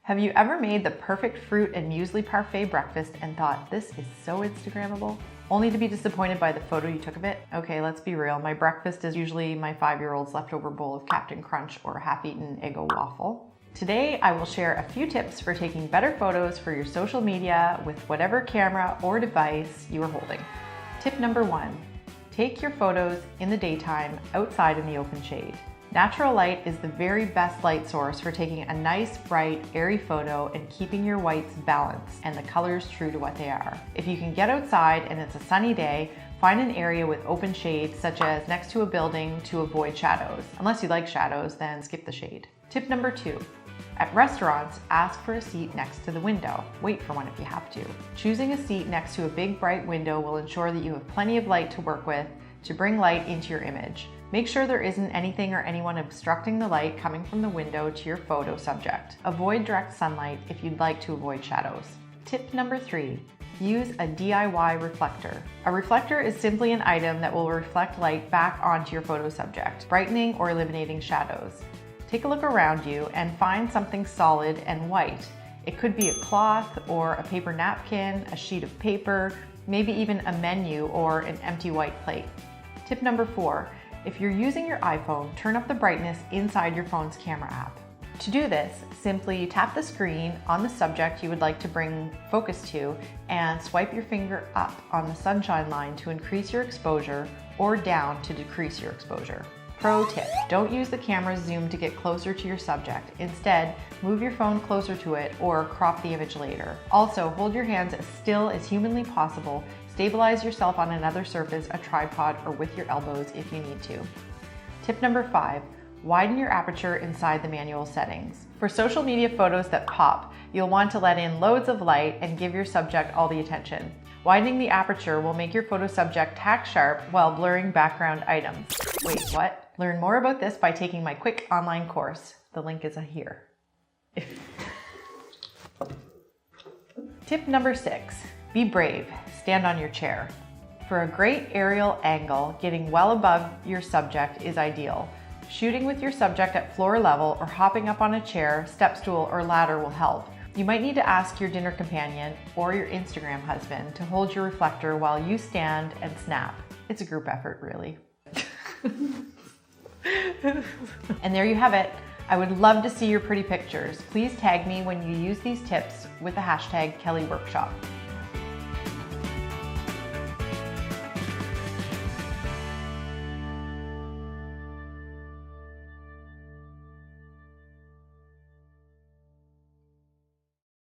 Have you ever made the perfect fruit and muesli parfait breakfast and thought, this is so Instagrammable? Only to be disappointed by the photo you took of it? Okay, let's be real. My breakfast is usually my 5-year-old's leftover bowl of Captain Crunch or a half-eaten Eggo waffle. Today, I will share a few tips for taking better photos for your social media with whatever camera or device you are holding. Tip number 1, take your photos in the daytime outside in the open shade. Natural light is the very best light source for taking a nice, bright, airy photo and keeping your whites balanced and the colors true to what they are. If you can get outside and it's a sunny day, find an area with open shade, such as next to a building, to avoid shadows. Unless you like shadows, then skip the shade. Tip number 2. At restaurants, ask for a seat next to the window. Wait for one if you have to. Choosing a seat next to a big bright window will ensure that you have plenty of light to work with to bring light into your image. Make sure there isn't anything or anyone obstructing the light coming from the window to your photo subject. Avoid direct sunlight if you'd like to avoid shadows. Tip number 3, use a DIY reflector. A reflector is simply an item that will reflect light back onto your photo subject, brightening or eliminating shadows. Take a look around you and find something solid and white. It could be a cloth or a paper napkin, a sheet of paper, maybe even a menu or an empty white plate. Tip number 4, if you're using your iPhone, turn up the brightness inside your phone's camera app. To do this, simply tap the screen on the subject you would like to bring focus to and swipe your finger up on the sunshine line to increase your exposure or down to decrease your exposure. Pro tip, don't use the camera's zoom to get closer to your subject. Instead, move your phone closer to it or crop the image later. Also, hold your hands as still as humanly possible. Stabilize yourself on another surface, a tripod, or with your elbows if you need to. Tip number 5, widen your aperture inside the manual settings. For social media photos that pop, you'll want to let in loads of light and give your subject all the attention. Widening the aperture will make your photo subject tack sharp while blurring background items. Wait, what? Learn more about this by taking my quick online course. The link is here. Tip number 6, be brave. Stand on your chair. For a great aerial angle, getting well above your subject is ideal. Shooting with your subject at floor level or hopping up on a chair, step stool, or ladder will help. You might need to ask your dinner companion or your Instagram husband to hold your reflector while you stand and snap. It's a group effort, really. And there you have it. I would love to see your pretty pictures. Please tag me when you use these tips with the hashtag KellyWorkshop.